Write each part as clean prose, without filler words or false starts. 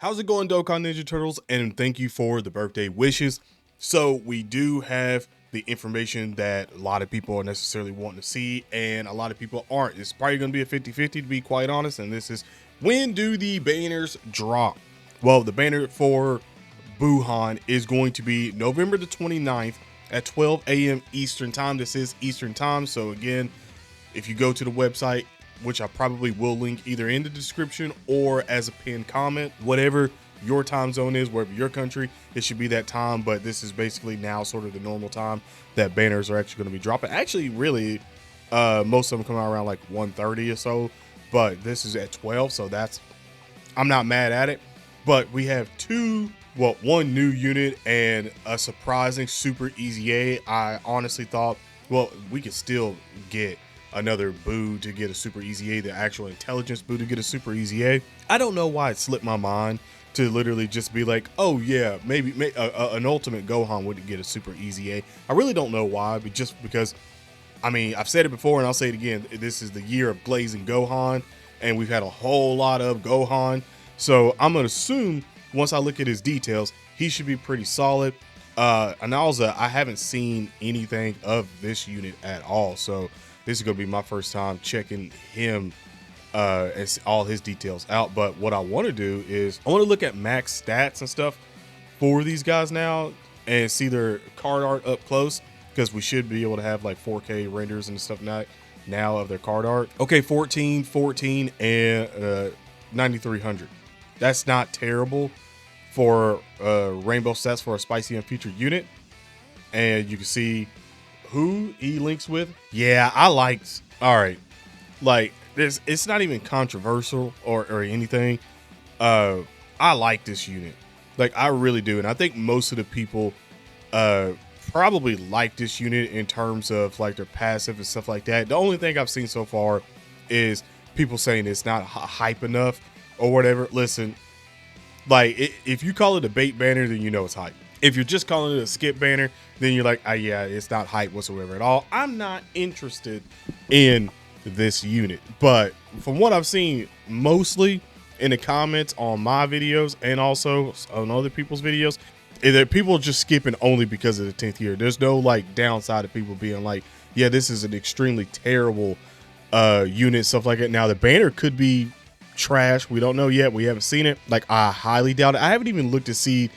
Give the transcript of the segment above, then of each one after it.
How's it going, Dokkan Ninja Turtles? And thank you for the birthday wishes. So we do have the information that a lot of people are necessarily wanting to see, and a lot of people aren't. It's probably going to be a 50-50 to be quite honest, and this is, when do the banners drop? Well, the banner for Gohan is going to be November the 29th at 12 a.m. Eastern time. This is Eastern time, so again, if you go to the website, which I probably will link either in the description or as a pinned comment, whatever your time zone is, wherever your country, it should be that time. But this is basically now sort of the normal time that banners are actually going to be dropping. Actually, really, most of them come out around like 1:30 or so, but this is at 12, so I'm not mad at it. But we have one new unit and a surprising super easy A. I honestly thought, well, we could still get another boo to get a super easy A, the actual intelligence boo to get a super easy A. I don't know why it slipped my mind to literally just be like, oh yeah, maybe an ultimate Gohan would get a super easy A. I really don't know why, but just because, I mean, I've said it before and I'll say it again, this is the year of glazing Gohan, and we've had a whole lot of Gohan. So I'm gonna assume once I look at his details, he should be pretty solid. Aniraza, I haven't seen anything of this unit at all, so this is going to be my first time checking him and all his details out. But what I want to do is I want to look at max stats and stuff for these guys now and see their card art up close, because we should be able to have like 4K renders and stuff now of their card art. Okay, 14, 14, and 9300. That's not terrible for rainbow stats for a spicy and featured unit. And you can see who he links with. Yeah, all right, like this, it's not even controversial or anything. I like this unit, like I really do, and I think most of the people probably like this unit in terms of like their passive and stuff like that. The only thing I've seen so far is people saying it's not hype enough or whatever. Listen, like if you call it a bait banner, then you know it's hype. If you're just calling it a skip banner, then you're like, yeah, it's not hype whatsoever at all. I'm not interested in this unit. But from what I've seen, mostly in the comments on my videos and also on other people's videos, that people are just skipping only because of the 10th year. There's no like downside of people being like, yeah, this is an extremely terrible unit, stuff like that. Now the banner could be trash. We don't know yet. We haven't seen it. Like, I highly doubt it. I haven't even looked to see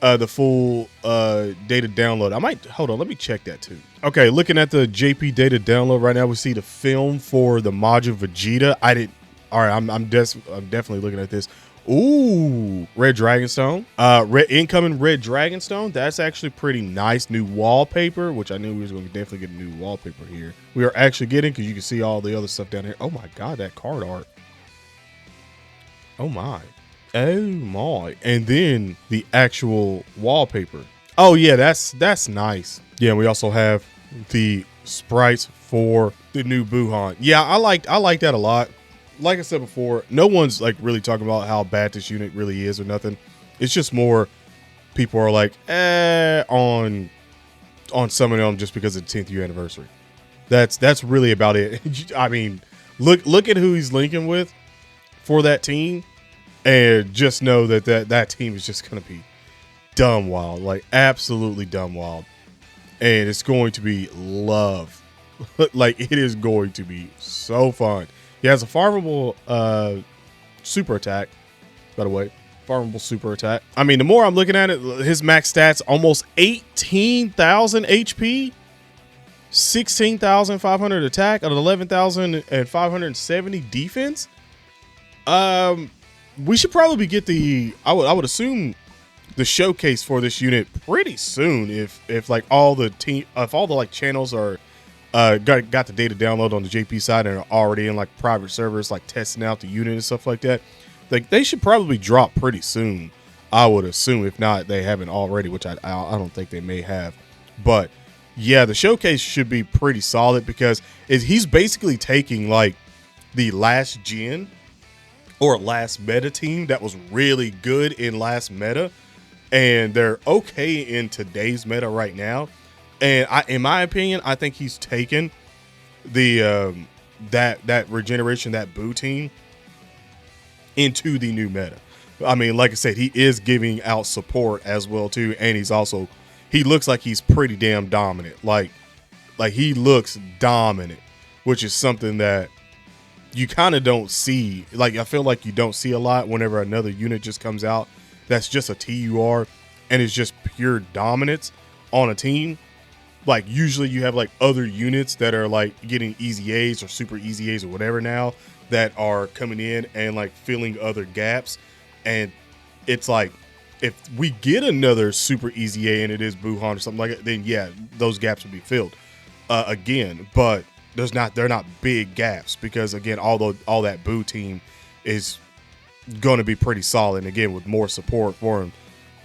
the full data download. I might, hold on, let me check that too. Okay, looking at the JP data download right now, we see the film for the Majin Vegeta. All right, I'm definitely looking at this. Ooh, Red Dragonstone. Incoming Red Dragonstone. That's actually pretty nice. New wallpaper, which I knew we was going to definitely get a new wallpaper here. We are actually getting, because you can see all the other stuff down here. Oh my God, that card art. Oh my. And then the actual wallpaper. Oh yeah, that's nice. Yeah, we also have the sprites for the new Gohan. Yeah, I like that a lot. Like I said before, no one's like really talking about how bad this unit really is or nothing. It's just more people are like on some of them just because of the 10th year anniversary. That's really about it. I mean, look at who he's linking with for that team. And just know that team is just going to be dumb wild, like absolutely dumb wild. And it's going to be love. Like, it is going to be so fun. He has a farmable super attack, by the way. Farmable super attack. I mean, the more I'm looking at it, his max stats, almost 18,000 HP, 16,500 attack, and 11,570 defense. We should probably get I would assume the showcase for this unit pretty soon, if like all the like channels are got the data download on the JP side and are already in like private servers, like testing out the unit and stuff like that. Like, they should probably drop pretty soon, I would assume. If not, they haven't already, which I don't think they may have. But yeah, the showcase should be pretty solid, because he's basically taking like the last gen or last meta team that was really good in last meta, and they're okay in today's meta right now. And in my opinion, I think he's taken the that regeneration, that Boo team, into the new meta. I mean, like I said, he is giving out support as well too, and he looks like he's pretty damn dominant. Like he looks dominant, which is something that you kind of don't see. Like, I feel like you don't see a lot whenever another unit just comes out that's just a TUR and it's just pure dominance on a team. Like, usually you have like other units that are like getting easy A's or super easy A's or whatever now that are coming in and like filling other gaps. And it's like, if we get another super easy A and it is Buhan or something like that, then yeah, those gaps will be filled again. But they're not big gaps, because again, although all that Boo team is going to be pretty solid, and again with more support for him,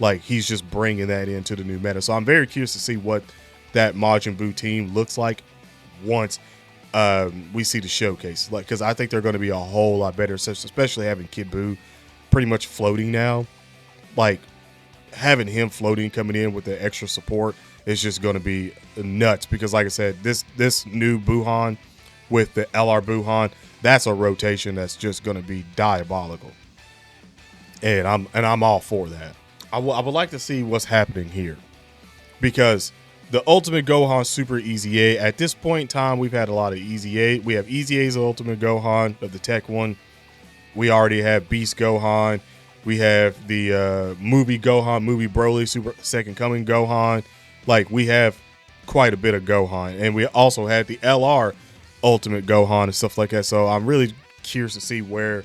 like he's just bringing that into the new meta. So I'm very curious to see what that Majin Buu team looks like once we see the showcase, like, because I think they're going to be a whole lot better, especially having Kid Buu pretty much floating now. Like, having him floating coming in with the extra support is just going to be nuts, because like I said, this new Buhan with the LR Buhan, that's a rotation that's just going to be diabolical, and I'm all for that. I would like to see what's happening here, because the Ultimate Gohan Super Easy A, at this point in time, we've had a lot of Easy A. We have Easy A's of Ultimate Gohan of the Tech one. We already have Beast Gohan. We have the movie Gohan, movie Broly, Super Second Coming Gohan. Like, we have quite a bit of Gohan. And we also had the LR Ultimate Gohan and stuff like that. So I'm really curious to see where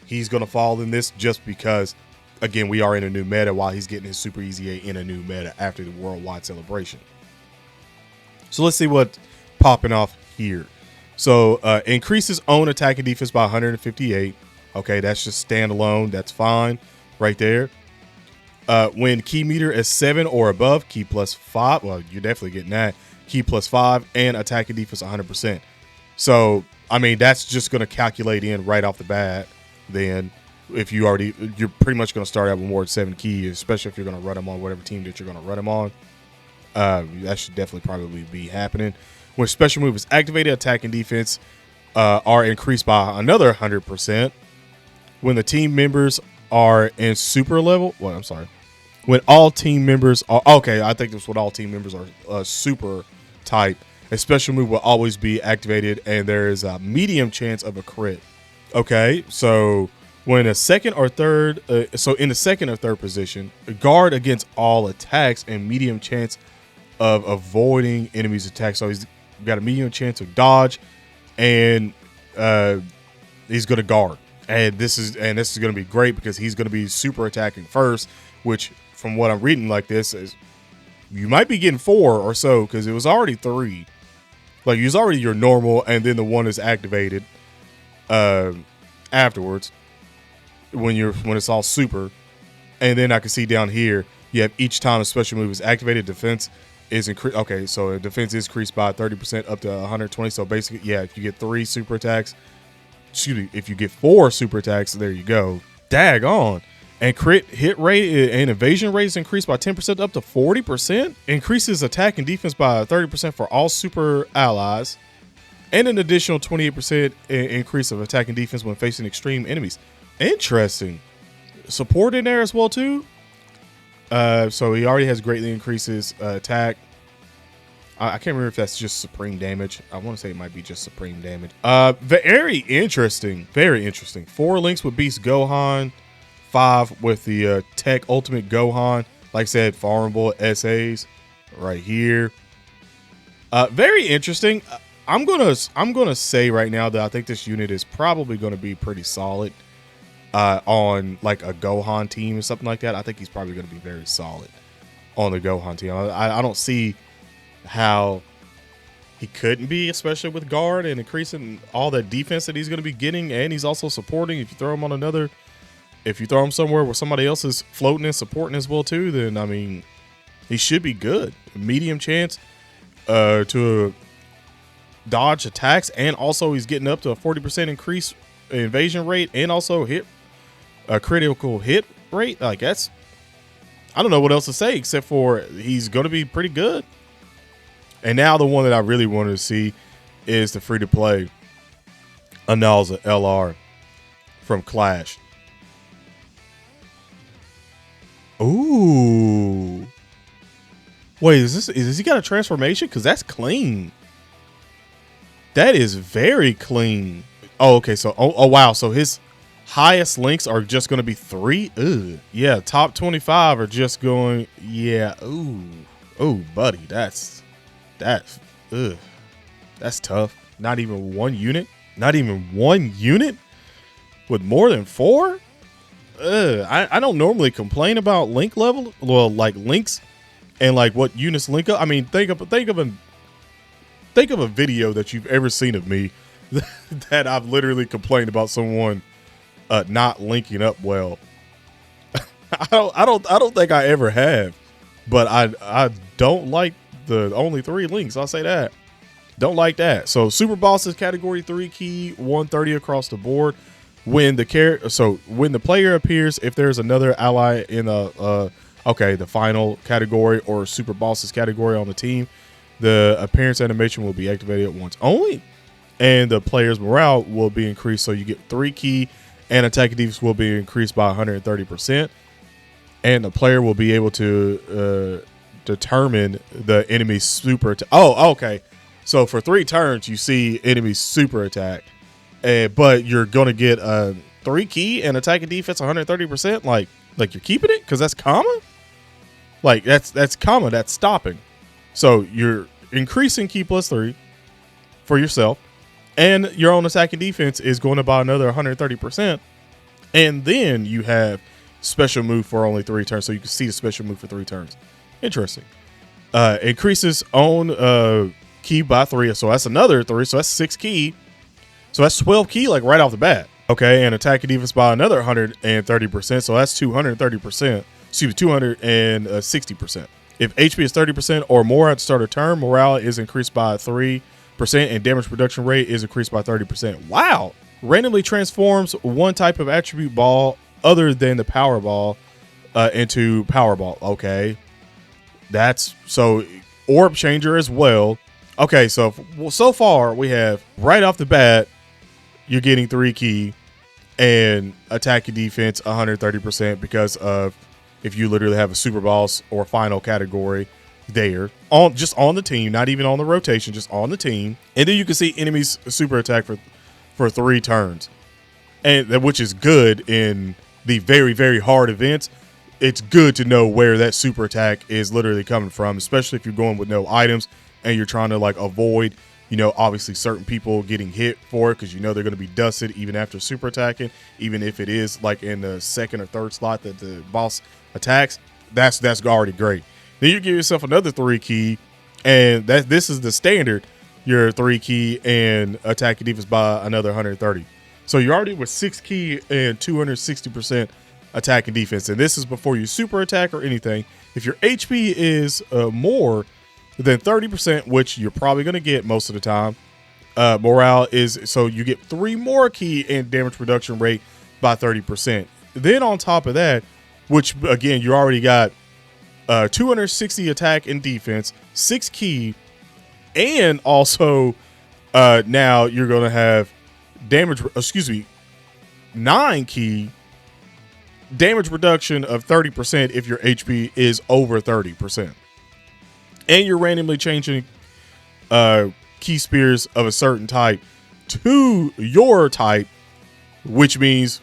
he's going to fall in this, just because, again, we are in a new meta while he's getting his Super Easy A in a new meta after the worldwide celebration. So let's see what's popping off here. So increases own attack and defense by 158. Okay, that's just standalone. That's fine right there. When key meter is 7 or above, key plus 5. Well, you're definitely getting that. Key plus 5 and attack and defense 100%. So, I mean, that's just going to calculate in right off the bat. Then, if you're pretty much going to start out with more than 7 keys, especially if you're going to run them on whatever team that you're going to run them on. That should definitely probably be happening. When special move is activated, attack and defense are increased by another 100%. When the team members are in super level, well, I'm sorry. When all team members are, okay, I think that's what all team members are super type. A special move will always be activated, and there is a medium chance of a crit. Okay, so when a second or third, so in the second or third position, guard against all attacks and medium chance of avoiding enemies' attacks. So he's got a medium chance of dodge, and he's going to guard. And this is going to be great, because he's going to be super attacking first, which from what I'm reading like this is you might be getting 4 or so, because it was already 3. Like, it was already your normal, and then the one is activated afterwards when it's all super. And then I can see down here you have each time a special move is activated, defense is increased. Okay, so defense is increased by 30% up to 120. So basically, yeah, if you get 3 super attacks. Excuse me, if you get 4 super attacks, there you go. Daggone. And crit hit rate and evasion rate is increased by 10% up to 40%. Increases attack and defense by 30% for all super allies. And an additional 28% increase of attack and defense when facing extreme enemies. Interesting. Support in there as well too. So he already has greatly increases attack. I can't remember if that's just supreme damage. I want to say it might be just supreme damage. Very interesting. Very interesting. 4 links with Beast Gohan. 5 with the Tech Ultimate Gohan. Like I said, farmable SAs right here. Very interesting. I'm gonna say right now that I think this unit is probably gonna be pretty solid on like a Gohan team or something like that. I think he's probably gonna be very solid on the Gohan team. I don't see how he couldn't be, especially with guard and increasing all that defense that he's going to be getting, and he's also supporting. If you throw him somewhere where somebody else is floating and supporting as well too, then I mean, he should be good. Medium chance to dodge attacks, and also he's getting up to a 40% increase invasion rate, and also a critical hit rate. Like, that's, I don't know what else to say except for he's going to be pretty good. And now the one that I really wanted to see is the free-to-play Aniraza LR from Clash. Ooh. Wait, is he got a transformation? Because that's clean. That is very clean. Oh, okay. So, oh wow. So his highest links are just going to be 3. Ugh. Yeah. Top 25 are just going. Yeah. Ooh. Oh, buddy. Ugh. That's tough. Not even 1 unit. Not even 1 unit with more than 4. I don't normally complain about link level. Well, like links and like what units link up. I mean, think of a video that you've ever seen of me that I've literally complained about someone not linking up well. I don't think I ever have, but I don't like the only 3 links. I'll say that. Don't like that. So Super Boss is category 3 key, 130 across the board. When the player appears, if there's another ally in the final category or Super Boss's category on the team, the appearance animation will be activated once only, and the player's morale will be increased. So you get 3 key, and attack defense will be increased by 130%, and the player will be able to determine the enemy's super attack. Oh, okay. So for 3 turns, you see enemy super attack. But you're gonna get 3 key and attack and defense 130%. Like you're keeping it because that's common. Like that's common. That's stopping. So you're increasing key plus 3 for yourself, and your own attack and defense is going to buy another 130%. And then you have special move for only 3 turns, so you can see the special move for 3 turns. Interesting. Increases own key by 3, so that's another 3. So that's 6 key. So that's 12 key, like right off the bat. Okay, and attack and defense by another 130%. So that's 230%. Excuse me, 260%. If HP is 30% or more at the start of turn, morale is increased by 3%, and damage production rate is increased by 30%. Wow! Randomly transforms one type of attribute ball other than the power ball into power ball. Okay, that's so orb changer as well. Okay, so far we have right off the bat, you're getting 3 key and attack and defense 130% because of if you literally have a super boss or final category there just on the team, not even on the rotation, just on the team. And then you can see enemies super attack for 3 turns, and which is good in the very, very hard events. It's good to know where that super attack is literally coming from, especially if you're going with no items and you're trying to like avoid, obviously certain people getting hit for it because they're going to be dusted even after super attacking, even if it is like in the 2nd or 3rd slot that the boss attacks. That's already great. Then you give yourself another 3 key, and this is the standard. Your 3 key and attack and defense by another 130. So you're already with 6 key and 260% attack and defense, and this is before you super attack or anything. If your HP is more than 30%, which you're probably going to get most of the time, morale is, so you get 3 more key and damage reduction rate by 30%. Then on top of that, which again, you already got 260 attack and defense, 6 key, and also now you're going to have 9 key damage reduction of 30% if your HP is over 30%. And you're randomly changing key spears of a certain type to your type, which means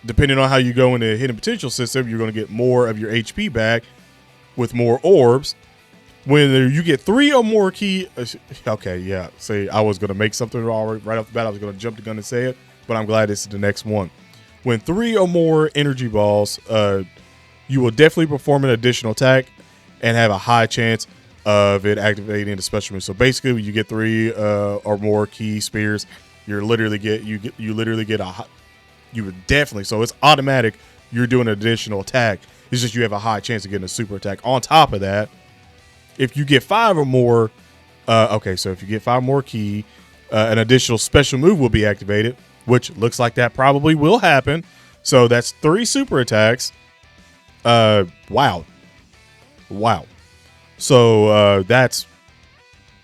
depending on how you go in the hidden potential system, you're going to get more of your HP back with more orbs. When you get 3 or more key, okay, yeah. See, I was going to make something right off the bat. I was going to jump the gun and say it, but I'm glad this is the next one. When 3 or more energy balls, you will definitely perform an additional attack and have a high chance of it activating the special move. So basically, when you get 3 or more key spears, you literally get you would definitely. So it's automatic. You're doing an additional attack. It's just you have a high chance of getting a super attack. On top of that, if you get 5 or more, so if you get 5 more key, an additional special move will be activated, which looks like that probably will happen. So that's 3 super attacks. Wow. So that's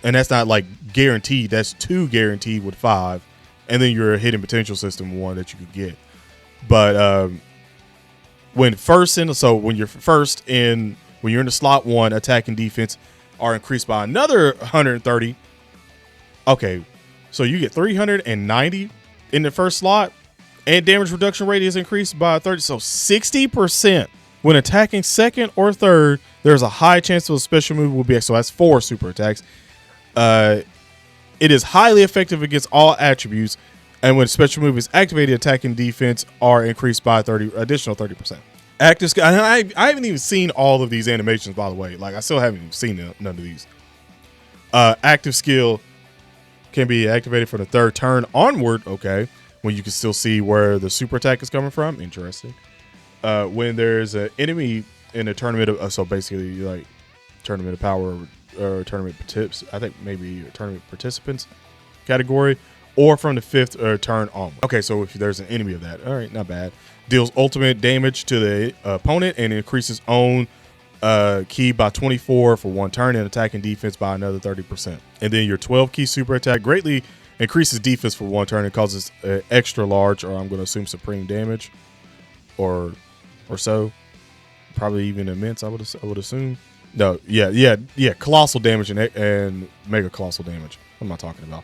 not like guaranteed. That's 2 guaranteed with 5, and then your hidden potential system 1 that you could get. But when you're first in, when you're in the slot 1, attack and defense are increased by another 130. Okay, so you get 390 in the first slot, and damage reduction rate is increased by 30. So 60%. When attacking second or third, there's a high chance of a special move will be. So that's 4 super attacks. It is highly effective against all attributes, and when special move is activated, attack and defense are increased by additional 30%. Active skill. I haven't even seen all of these animations, by the way. Like, I still haven't even seen none of these. Active skill can be activated from the 3rd turn onward. Okay, when you can still see where the super attack is coming from. Interesting. When there's an enemy in a tournament of, so basically like tournament of power or tournament participants, I think maybe tournament participants category, or from the 5th turn on. Okay, so if there's an enemy of that, all right, not bad. Deals ultimate damage to the opponent and increases own key by 24 for 1 turn, and attack and defense by another 30%. And then your 12 key super attack greatly increases defense for 1 turn and causes extra large, or I'm going to assume supreme damage, or so, probably even immense. I would assume. No, yeah, colossal damage and mega colossal damage. What am I talking about?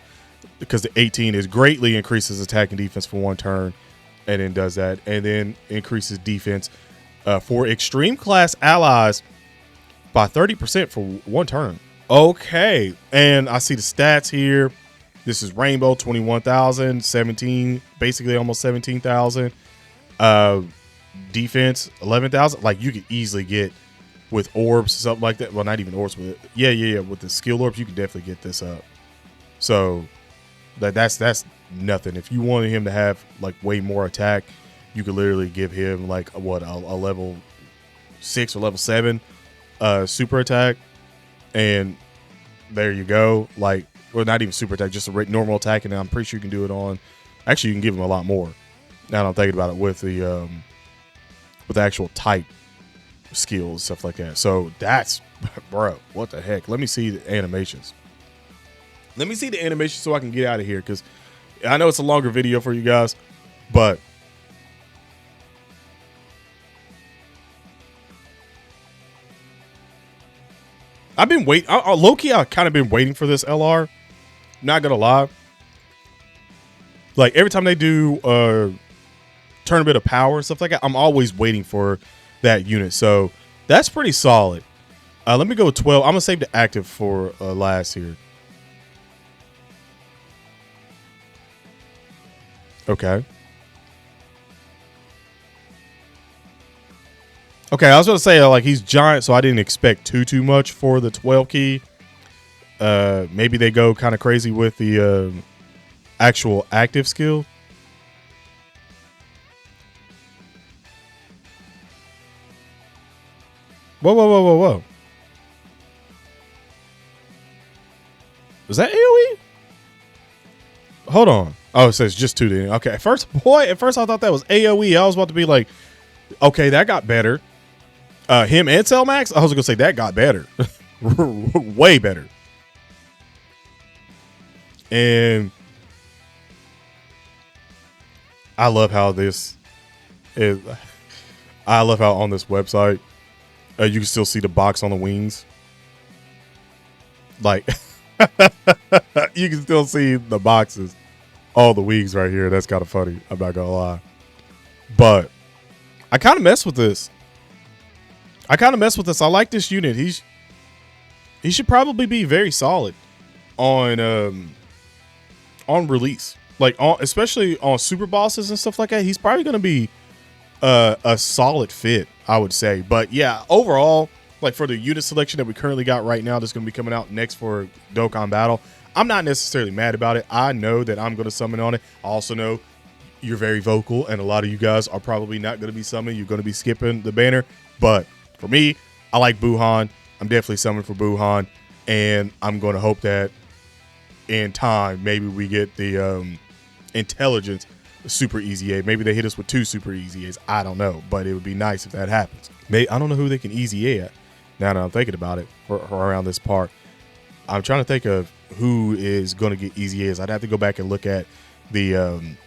Because the 18 is greatly increases attack and defense for 1 turn, and then does that, and then increases defense for extreme class allies by 30% for 1 turn. Okay, and I see the stats here. This is Rainbow 21,000, 17, basically almost 17,000. Defense 11,000. Like, you could easily get with orbs, something like that. Well, not even orbs, but yeah. With the skill orbs, you can definitely get this up. So that's nothing. If you wanted him to have like way more attack, you could literally give him like a level 6 or level 7 super attack, and there you go. Like, well, not even super attack, just a normal attack, and I'm pretty sure you can do it on. Actually, you can give him a lot more. Now that I'm thinking about it, with the actual type skills, stuff like that. So that's, bro, what the heck? Let me see the animations. Let me see the animation so I can get out of here, because I know it's a longer video for you guys, but I've been waiting. Low-key, I've kind of been waiting for this LR. Not gonna lie. Like, every time they do tournament of power and stuff like that, I'm always waiting for that unit. So that's pretty solid. Let me go with 12. I'm gonna save the active for last here. Okay. Okay, I was gonna say, like, he's giant, so I didn't expect too much for the 12 key. Maybe they go kind of crazy with the actual active skill. Whoa. Is that AoE? Hold on. Oh, it says just 2 then. Okay, at first I thought that was AoE. I was about to be like, okay, that got better. Him and Cellmax, I was gonna say that got better. Way better. And I love how this is. I love how on this website, you can still see the box on the wings. Like, you can still see the boxes, all the wings right here. That's kind of funny. I'm not gonna lie, but I kind of mess with this. I like this unit. He should probably be very solid on release, like especially on super bosses and stuff like that. He's probably gonna be a solid fit, I would say. But yeah, overall, like, for the unit selection that we currently got right now that's going to be coming out next for Dokkan Battle, I'm not necessarily mad about it. I know that I'm going to summon on it. I also know you're very vocal, and a lot of you guys are probably not going to be summoning. You're going to be skipping the banner. But for me, I like Buhan. I'm definitely summoning for Buhan, and I'm going to hope that in time, maybe we get the intelligence super easy A. Maybe they hit us with 2 super easy A's. I don't know, but it would be nice if that happens. I don't know who they can easy A at. Now that I'm thinking about it, for around this part, I'm trying to think of who is going to get easy A's. I'd have to go back and look at the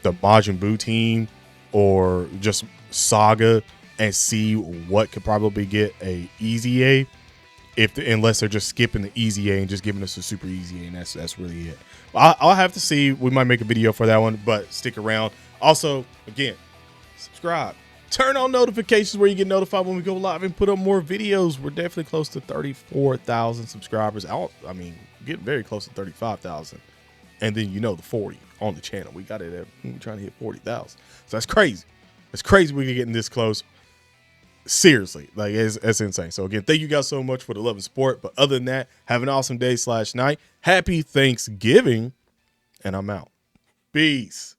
Majin Buu team, or just Saga and see what could probably get a easy A, unless they're just skipping the easy A and just giving us a super easy A, and that's really it. I'll have to see. We might make a video for that one, but stick around. Also, again, subscribe. Turn on notifications where you get notified when we go live and put up more videos. We're definitely close to 34,000 subscribers. I mean, getting very close to 35,000. And then, the 40 on the channel. We got it we're trying to hit 40,000. So that's crazy. It's crazy we're getting this close. Seriously, like it's insane. So again, thank you guys so much for the love and support. But other than that, have an awesome day / night. Happy Thanksgiving. And I'm out. Peace.